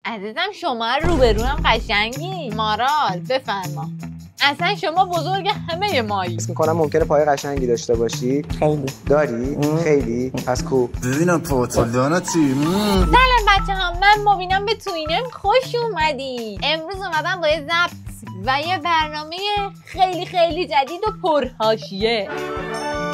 عزیزم شما روبرو هم قشنگی. مارال بفرما. اصلا شما بزرگ همه مایی. اسم میکنم ممکنه پای قشنگی داشته باشی. خیلی. داری؟ خیلی؟ پس کو؟ ببینم پاتالانتی. سلام بچه ها، من مبینم به توینم خوش اومدی. امروز اومدم با یه ضبط و یه برنامه خیلی جدید و پرحاشیه.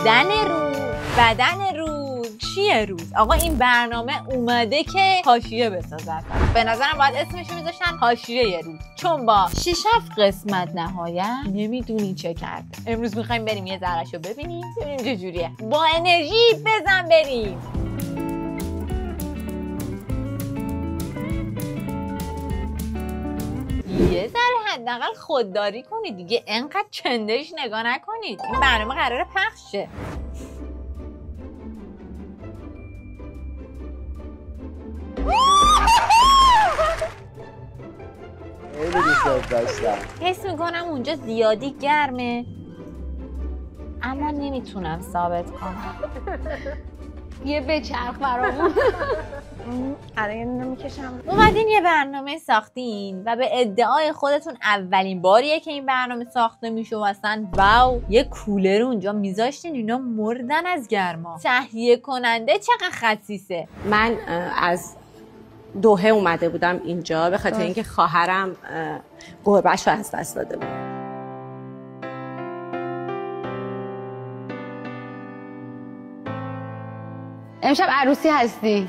دن روز، بدن روز، چیه روز؟ آقا این برنامه اومده که حاشیه بسازد. به نظرم باید اسمشو میذاشتن حاشیه روز، چون با 6-7 قسمت نهایت نمیدونی چه کرد. امروز میخوایم بریم یه ذرهشو ببینیم چه جوریه. با انرژی بزن بریم. یه ذره حداقل خودداری کنید دیگه، انقدر چندش نگاه نکنید. این برنامه قراره پخش شه. خیلی دوست داشتم. حس میکنم اونجا زیادی گرمه اما نمیتونم ثابت کنم. یه بچرخ برامون. الان یه دونه میکشم. اومدین یه برنامه ساختین و به ادعای خودتون اولین باریه که این برنامه ساخته میشه و اصلا واو، یه کولر اونجا میذاشتین اینا مردن از گرما. تهیه کننده چقدر خسیسه. من از دوحه اومده بودم اینجا به خاطر اینکه خواهرم گربه‌شو از دست داده بود. امشب عروسی هستی.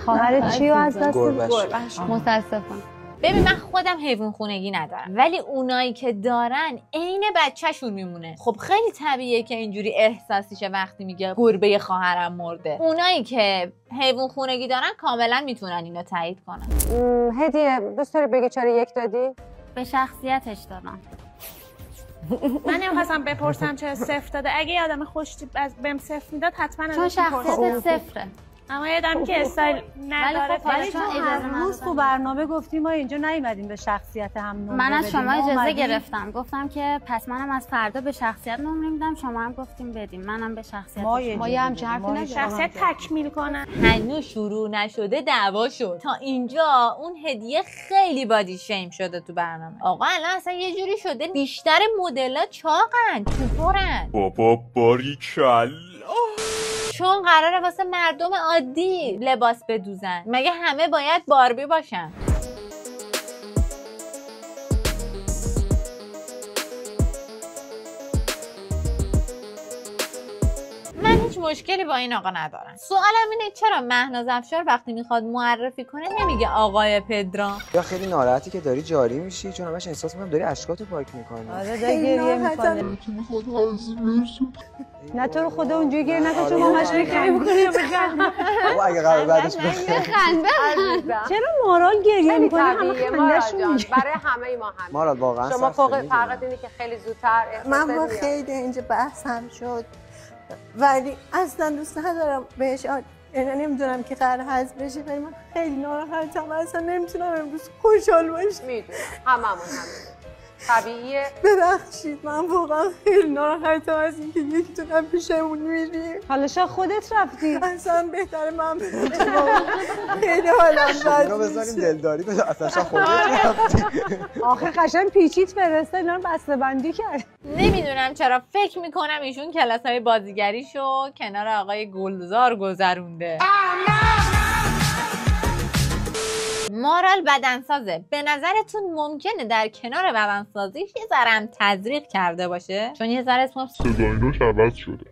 خواهرت چی رو از دست داد؟ گربه‌ش. متاسفم. ببین من خودم حیوان خونگی ندارم ولی اونایی که دارن عین بچه‌شون میمونه. خب خیلی طبیعیه که اینجوری احساسیشه وقتی میگه گربه خواهرم مرده. اونایی که حیوان خونگی دارن کاملا میتونن اینو تایید کنن. هدیه دوست داری بگی چرا یک دادی؟ به شخصیتش دادم. من نمیخواستم بپرسم چرا صفر داده. اگه یه آدم خوشتیپ از بهم صفر میداد حتما چون شخصیت صفره. اما یه آدمی که استایل نداره. ولی چون اجازه روز تو برنامه گفتیم ما اینجا نیومدیم به شخصیت هم نمره من از شما بدیم. اجازه گرفتم، گفتم که پس منم از فردا به شخصیت نمره میدم، شما هم گفتیم بدیم، منم به شخصیت. ما یه همچین حرفی نداریم. شخصیت تکمیل کنن. هنوز شروع نشده دعوا شد. تا اینجا اون هدیه خیلی بادی شیم شده تو برنامه. آقا الان اصلا یه جوری شده بیشتر مدل‌ها چاقن، توپرن. بابا باریکلا. چون قراره واسه مردم عادی لباس بدوزن. مگه همه باید باربی باشن؟ من هیچ مشکلی با این آقا ندارم. سوالم اینه چرا مهناز افشار وقتی میخواد معرفی کنه نمیگه آقای پدرام؟ یا خیلی ناراحتی که داری جاری میشی چون همش احساس میکنم داری اشکاتو پاک میکنی. آره داری گریه میکنه. نه تو رو خدا اونجوری گریه نکن چون ماماش گریه میکنه. بابا اگه قرار بعدش خنده. چرا مارال گریه میکنه؟ طبیعیه مارال جان، برای همه ما هم. مارال واقعا شما فقط اینه که خیلی زودتر من با خیلی اینجا بحث هم شد ولی اصلا دوست ندارم بهش نمیدونم که قرار حذف بشه ولی من خیلی ناراحتم اصلا نمیتونم امروز خوشحال باشم. میدونم هممون طبیعیه. ببخشید من واقعا خیلی ناراحتم از اینکه یک دونم پیشمون میریم. حالا شا خودت رفتی. اصلا بهتره من برم. خیلی حالم بد. اینو بذاریم دلداری بذار اصلا شا خودت رفتی. آخه قشنگ پیچیت فرسته اینا رو بسته‌بندی کرد. نمیدونم چرا فکر میکنم ایشون کلاس‌های بازیگریشو کنار آقای گلزار گذرونده. مارال بدنسازه. به نظرتون ممکنه در کنار بدنسازیش یه ذره هم تزریق کرده باشه؟ چون یه ذره اسمم صداییناش عوض شده.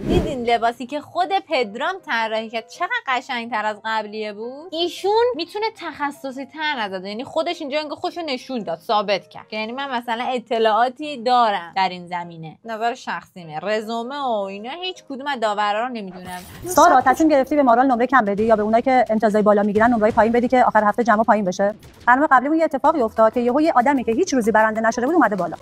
دیدین لباسی که خود پدرام طراحی کرد چقدر قشنگتر از قبلیه بود؟ ایشون میتونه تخصصی تر نزد، یعنی خودش اینجا انگار خودشو نشون داد، ثابت کرد که یعنی من مثلا اطلاعاتی دارم در این زمینه. نظر شخصیمه. رزومه و اینا هیچ کدوم از داورا رو نمیدونم. سارا تصمیم گرفتی به مارال نمره کم بدی یا به اونایی که امتیازای بالا میگیرن نمره پایین بدی که آخر هفته جمع پایین بشه؟ برنامه قبلیمون یه اتفاقی افتاد که یهو یه آدمی که هیچ روزی برنده نشده بود اومده بالا.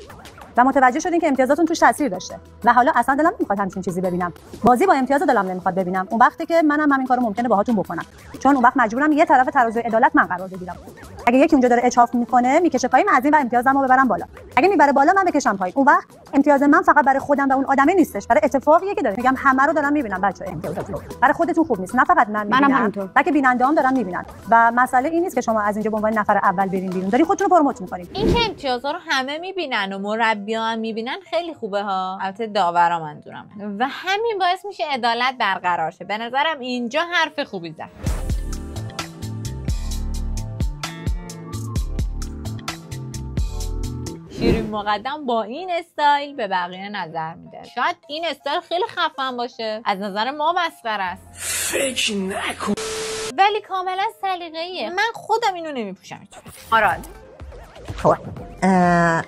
و متوجه شدین که امتیازاتون توش تاثیر داشته و حالا اصلا دلم نمیخواد همچین چیزی ببینم. بازی با امتیاز دلم نمیخواد ببینم. اون وقتی که منم همین کارو ممکنه باهاتون بکنم، چون اون وقت مجبورم یه طرف ترازوی عدالت من قرار بگیرم. اگه یکی اونجا داره اچاف میکنه میکشه پایین، از این و امتیازمو ببرم بالا. اگه میبره بالا من بکشم پایین. اون وقت امتیاز من فقط برای خودم و اون آدمه نیستش، برای اتفاقیه که داره. میگم همه رو دارم میبینم بچه‌ها، امتیازاتون برای خودتون خوب نیست، نه فقط من میبینم، بلکه بیننده‌ام دارن میبینن. و مسئله این نیست که شما از اینجا به عنوان نفر اول برین بیرون، دارین خودتون رو پروموت میکنین. این که امتیازا رو همه میبینن و مربی‌ها هم میبینن خیلی خوبه ها، البته داورا منظورمه، و همین باعث میشه عدالت برقرار شه. به نظرم اینجا حرف خوبی زد. شیرین مقدم با این استایل به بقیه نظر میده. شاید این استایل خیلی خفن باشه، از نظر ما مسخره است، فکر نکن، ولی کاملا سلیقه‌ایه. من خودم اینو نمیپوشم. آراد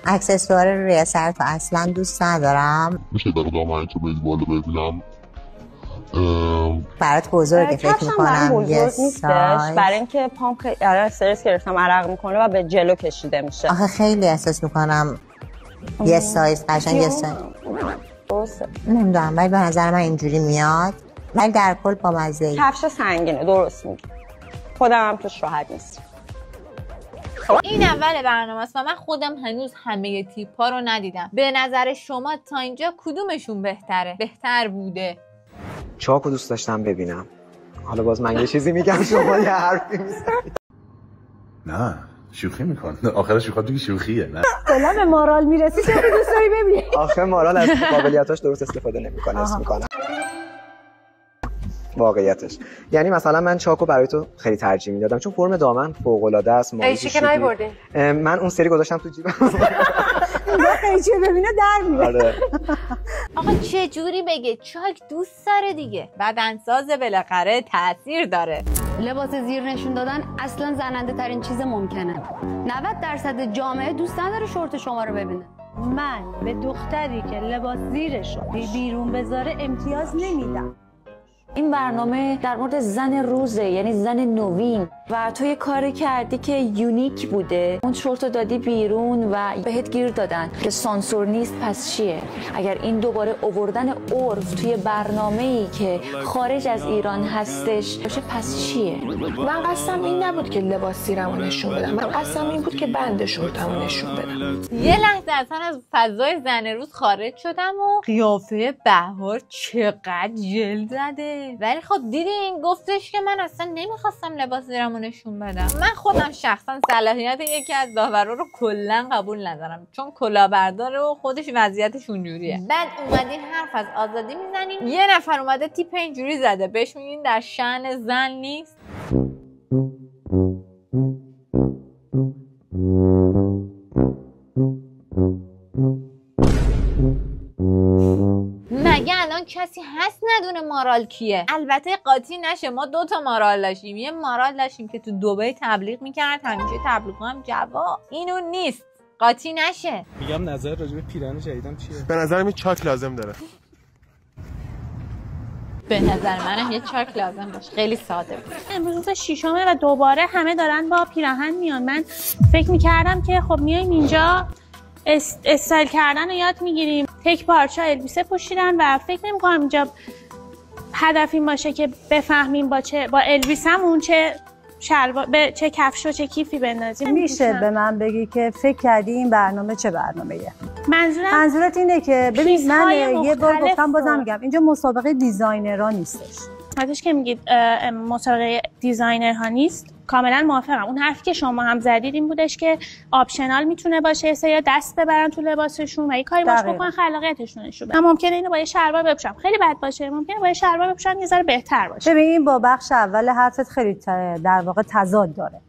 اکسسوار روی سر تو اصلا دوست ندارم. میشه در دامن تو بدی بالا ببینم؟ برات بزرگه فکر میکنم. یه نیستش برای اینکه پام خیلی استرس گرفتم، عرق میکنه و به جلو کشیده میشه. آخه خیلی احساس میکنم یه سایز قشنگ یه سایز نمیدونم، ولی به نظر من اینجوری میاد، ولی در کل با مزه. کفش سنگینه، درست میگی، خودم هم توش راحت نیست. این اول برنامه است و من خودم هنوز همه تیپ‌ها رو ندیدم. به نظر شما تا اینجا کدومشون بهتر بوده؟ چاکو دوست داشتم ببینم. حالا باز من یه چیزی میگم شما یه حرفی میزنید. نه شوخی میکنه، آخرش میخواد بگی شوخیه. نه کلا به مارال میرسی چه دوست داری ببینی؟ آخه مارال از قابلیتاش درست استفاده نمیکنه، اسم میکنه واقعیتش. یعنی مثلا من چاکو برای تو خیلی ترجیح میدادم چون فرم دامن فوق العاده است. قیچی که نمیبردین؟ من اون سری گذاشتم تو جیبم. قیچی ببینه در میاد. آقا چه جوری بگه چاک دوست داره دیگه، بدنساز بالاخره تاثیر داره. لباس زیر نشون دادن اصلا زننده ترین چیز ممکنه. 90% جامعه دوست نداره شورت شما رو ببینه. من به دختری که لباس زیرش رو بیرون بذاره امتیاز نمیدم. این برنامه در مورد زن روزه، یعنی زن نوین، و تو یه کاری کردی که یونیک بوده، اون شورتو دادی بیرون و بهت گیر دادن که سانسور نیست. پس چیه؟ اگر این دوباره آوردن عرف توی برنامه‌ای که خارج از ایران هستش باشه پس چیه؟ من قصدم این نبود که لباس زیرمو نشون بدم، من قصدم این بود که بند شورتمو نشون بدم. یه لحظه اصلا از فضای زن روز خارج شدم و قیافه بهار چقدر جلد زده. ولی خب دیدین گفتش که من اصلا نمیخواستم لباس زیرمو نشون بدم. من خودم شخصا صلاحیت یکی از داورا رو کلا قبول ندارم، چون کلاهبردار و خودش وضعیتش اونجوریه. بعد اومدین حرف از آزادی میزنین، یه نفر اومده تیپ اینجوری زده، بهش میگین در شأن زن نیست. مگه الان کسی هست ندونه مارال کیه؟ البته قاطی نشه، ما 2 تا مارال داشتیم. یه مارال داشتیم که تو دبی تبلیغ میکرد، همیشه تبلیغ هم جواب، اینو نیست، قاطی نشه. میگم نظر راجع به پیرن جدیدم چیه؟ به نظرم این چاک لازم داره. به نظر منم یه چاک لازم داشت، خیلی ساده بود. امروز روز 6 و دوباره همه دارن با پیراهن میان. من فکر میکردم که خب میایم اینجا استایل کردن رو یاد میگیریم، تک پارچه البیسه پوشیدن و فکر نمی‌کنم اینجا هدف این باشه که بفهمیم با البیسمون چه شلوار به چه کفش و چه کیفی بندازیم. میشه به من بگی که فکر کردی این برنامه چه برنامه‌ایه؟ منظورت اینه که ببین من یه بار گفتم بازم میگم اینجا مسابقه دیزاینرها نیستش. حتیش که میگید مسابقه دیزاینرها نیست، کاملا موافقم. اون حرفی که شما هم زدید این بودش که آپشنال میتونه باشه، یا دست ببرن تو لباسشون و یه کاری باش بکنن خلاقیتشون نشون بدن. ممکنه اینو با یه شلوار بپوشم خیلی بد باشه، ممکنه با یه شلوار بپوشم یه ذره بهتر باشه. ببین این با بخش اول حرفت خیلی در واقع تضاد داره.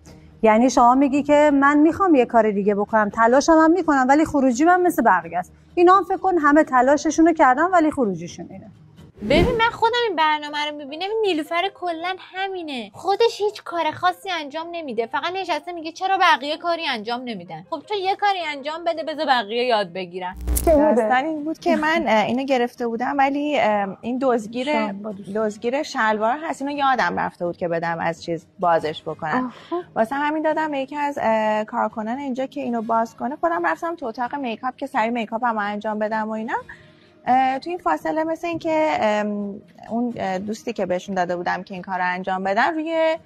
یعنی شما میگی که من میخوام یه کار دیگه بکنم، تلاشم هم میکنم ولی خروجی من مثل بقیه است. اینا هم فکر کن همه تلاششون رو کردن ولی خروجیشون اینه. ببین من خودم این برنامه رو میبینم، این نیلوفر کلا همینه، خودش هیچ کار خاصی انجام نمیده، فقط نشسته میگه چرا بقیه کاری انجام نمیدن. خب تو یه کاری انجام بده بذار بقیه یاد بگیرن. داستان این بود که من اینو گرفته بودم ولی این دزگیر شلوار هست، اینو یادم رفته بود که بدم از چیز بازش بکنم. واسه همین دادم به یکی از کارکنان اینجا که اینو باز کنه. خودم رفتم تو اتاق میکاپ که سری میکاپمو انجام بدم و اینا. تو این فاصله مثل این که اون دوستی که بهشون داده بودم که این کار رو انجام بدن روی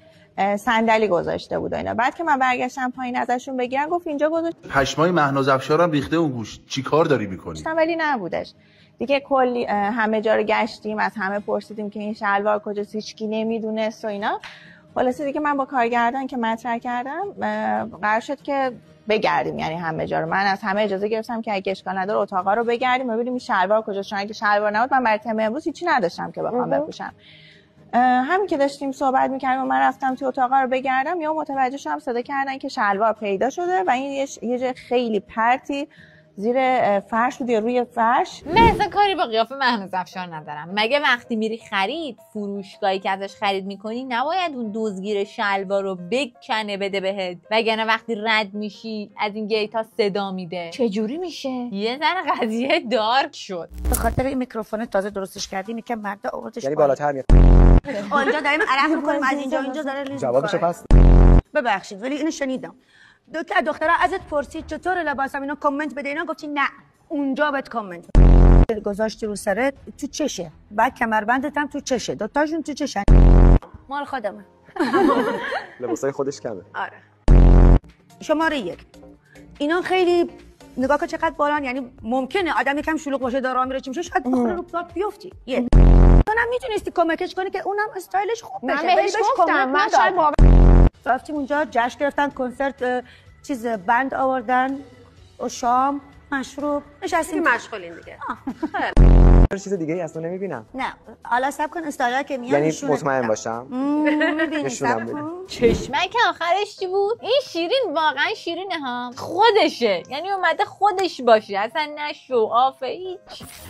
صندلی گذاشته بود و اینا. بعد که من برگشتم پایین ازشون بگیرم گفت اینجا گذاشت. پشمای مهناز افشارم ریخته اون گوش. چی کار داری میکنی؟ ولی نبودش دیگه. کلی همه جا رو گشتیم، از همه پرسیدیم که این شلوار کجاست، هیچکی نمیدونست و اینا. خلاصه دیگه من با کارگردان که مطرح کردم قرار شد که بگردیم، یعنی همه جا رو. من از همه اجازه گرفتم که اگه اشکال نداره اتاقا رو بگردیم و ببینیم این شلوار کجاست، چون اگه شلوار نبود من برای تم امروز هیچی نداشتم که بخوام بپوشم. همین که داشتیم صحبت می‌کردیم و من رفتم تو اتاقا رو بگردم، یا متوجه شدم صدا کردن که شلوار پیدا شده و این یه جای خیلی پرتی زیر فرش بود یا روی فرش. من اصلا کاری با قیافه مهناز افشار ندارم. مگه وقتی میری خرید فروشگاهی که ازش خرید میکنی نباید اون دزگیر شلوار رو بکنه بده بهت، وگرنه وقتی رد میشی از این گیتا صدا میده؟ چجوری میشه؟ یه ذره قضیه دارک شد. به خاطر این میکروفون تازه درستش کردیم که مرد آوردش یعنی بالاتر میاد. اونجا داریم عرق میکنیم از اینجا داره جوابشو پس. ببخشید ولی اینو شنیدم. دختره ازت پرسید چطور لباسم، اینو کامنت بده، اینا گفتی نه اونجا بهت کامنت گذاشتی رو سرت تو چشه، بعد کمربندت هم تو چشه، دوتاشون تو چشن. مال خودمه. لباسای خودش کمه. آره. شماره 1 اینا خیلی نگاه که چقدر بالان، یعنی ممکنه آدم یکم شلوغ باشه داره میره چی میشه، شاید بخوره رو پات بیفتی. اونم میتونستی کمکش کنی که اونم استایلش خوب بشه. من بهش گفتم من شاید رفتیم اونجا جشن گرفتن، کنسرت چیز بند آوردن و شام مشروب نشستیم. مشغولین دیگه. هر چیز دیگه ای اصلا نمیبینم. نه حالا صبر کن استایلا که میاد یعنی مطمئن باشم. میبینی صبر کن. چشمک آخرش چی بود؟ این شیرین واقعا شیرینه ها، خودشه، یعنی اومده خودش باشه، اصلا نه شو آف هیچ.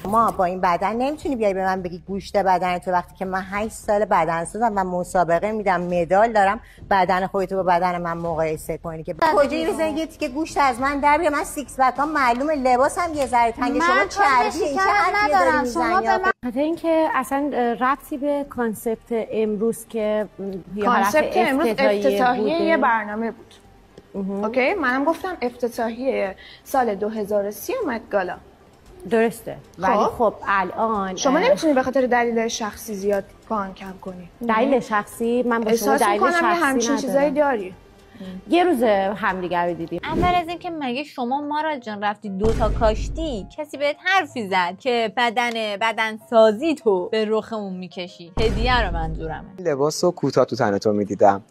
ما با این بدن نمیتونی بیای به من بگی گوشت بدن تو، وقتی که من 8 سال بدنسازم و مسابقه میدم مدال دارم، بدن خودتو با بدن من مقایسه کنی که کجایی بزنی یه تیکه گوشت از من در بیاد. من سیکس پکام معلومه، لباسم یه ذره تنگ، شما چربی این ندارم. شما به من اینکه اصلا ربطی به کانسپت امروز که کانسپت امروز افتتاحیه یه برنامه بود. اوکی منم گفتم افتتاحیه سال 2030 اومد گالا. درسته ولی خب الان شما نمیتونی به خاطر دلیل شخصی زیاد پان کم کنی. دلیل شخصی من با شما دلیل شخصی ندارم. همچین چیزایی داری. یه روز همدیگه رو دیدیم. اول از اینکه مگه شما مارا جان رفتی 2 تا کاشتی، کسی بهت حرفی زد که بدن سازی تو به رخمون میکشی؟ هدیه رو منظورمه. لباسو کوتاه تو تن تو میدیدم،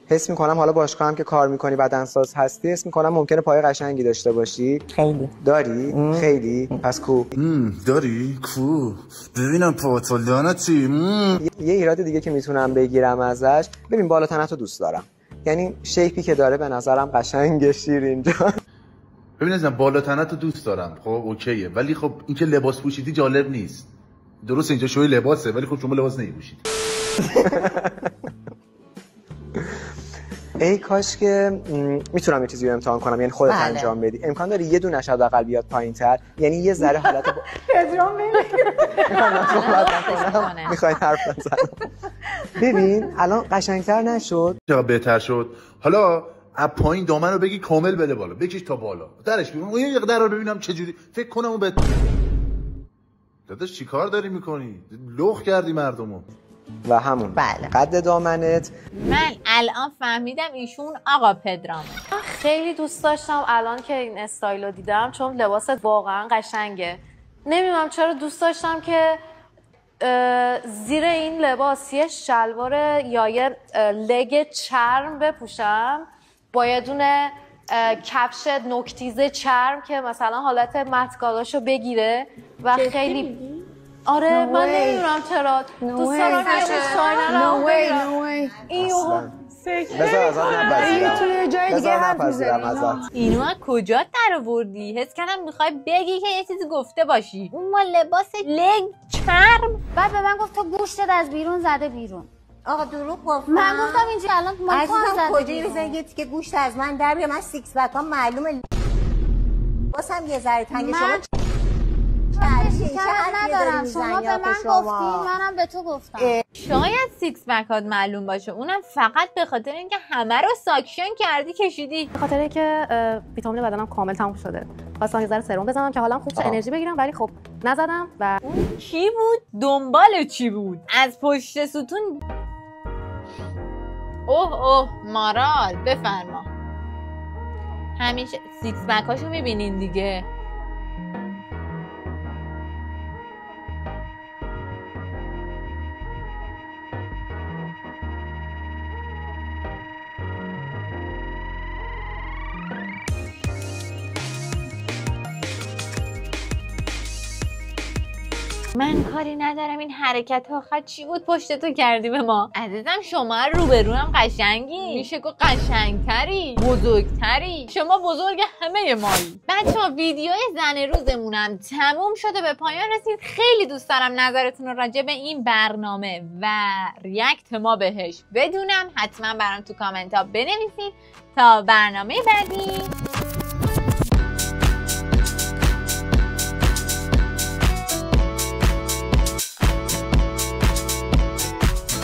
حس میکنم حالا باشگاه هم که کار میکنی بدنساز هستی، حس میکنم ممکنه پای قشنگی داشته باشی. خیلی داری؟ خیلی؟ پس کو؟ داری؟ کو؟ ببینم پاتو لعنتی. یه ایراد دیگه که میتونم بگیرم ازش، ببین بالا تنتو دوست دارم، یعنی شیپی که داره به نظرم قشنگه. شیرین جان ببین ازم بالا تنتو دوست دارم، خب اوکیه، ولی خب اینکه لباس پوشیدی جالب نیست. درست اینجا شوی لباسه ولی خب شما لباس نمیپوشید. ای کاش که میتونم یه چیزی رو امتحان کنم، یعنی خودت انجام بدی. امکان داره یه دونه شاید حداقل بیاد پایین‌تر، یعنی یه ذره حالت پدرام میخوای حرف بزنم. ببین الان قشنگتر نشد؟ چقدر بهتر شد. حالا از پایین دامن رو بگی کامل بده بالا، بکش تا بالا، درش بیرون. اون یه در رو ببینم چه جوری. فکر کنم اون داداش چیکار داری میکنی؟ لخ کردی مردمو. و همون قد دامنت. من الان فهمیدم ایشون آقا پدرامه. خیلی دوست داشتم الان که این استایلو دیدم، چون لباست واقعا قشنگه. نمیدونم چرا دوست داشتم که زیر این لباس یه شلوار یا یه لگ چرم بپوشم با یه دونه کفش نوکتیزه چرم که مثلا حالت متگالاشو بگیره و خیلی آره من نمیدونم چرا دوست دارم یه استایل رو بگیرم. بذار ازت نپذیرم. توی جای دیگه حرف میزنی. اینو از کجا در آوردی؟ حس کردم میخوای بگی که یه چیزی گفته باشی. اون ما لباس لگ چرم. بعد به من گفت تو گوشتت از بیرون زده بیرون. آقا دروغ گفتم. من گفتم اینجا الان ما عزیزم کجایی بزنید یه تیکه گوشت از من در بیار. من سیکس پک ها معلومه باسم یه ذره تنگ شما ندارم. شما به من گفتی منم به تو گفتم. شاید سیکس پکات معلوم باشه، اونم فقط به خاطر اینکه همه رو ساکشن کردی کشیدی. به خاطر اینکه ویتامین بدنم کامل تموم شده. خواستم یه ذره سرم بزنم که حالم خوب شه، انرژی بگیرم، ولی خب نزدم. و اون کی بود؟ دنبال چی بود؟ از پشت ستون. اوه مارال بفرما. همیشه سیکس پکاشو میبینین دیگه. من کاری ندارم این حرکت آخر چی بود پشت تو کردی به ما. عزیزم شما روبرو هم قشنگی، میشه گفت قشنگتری، بزرگتری. شما بزرگ همه مایی. بچه‌ها ویدیوی زن روزمونم تموم شده، به پایان رسید. خیلی دوست دارم نظرتون رو راجع به این برنامه و ریاکت ما بهش بدونم. حتما برام تو کامنت ها بنویسید. تا برنامه بعدی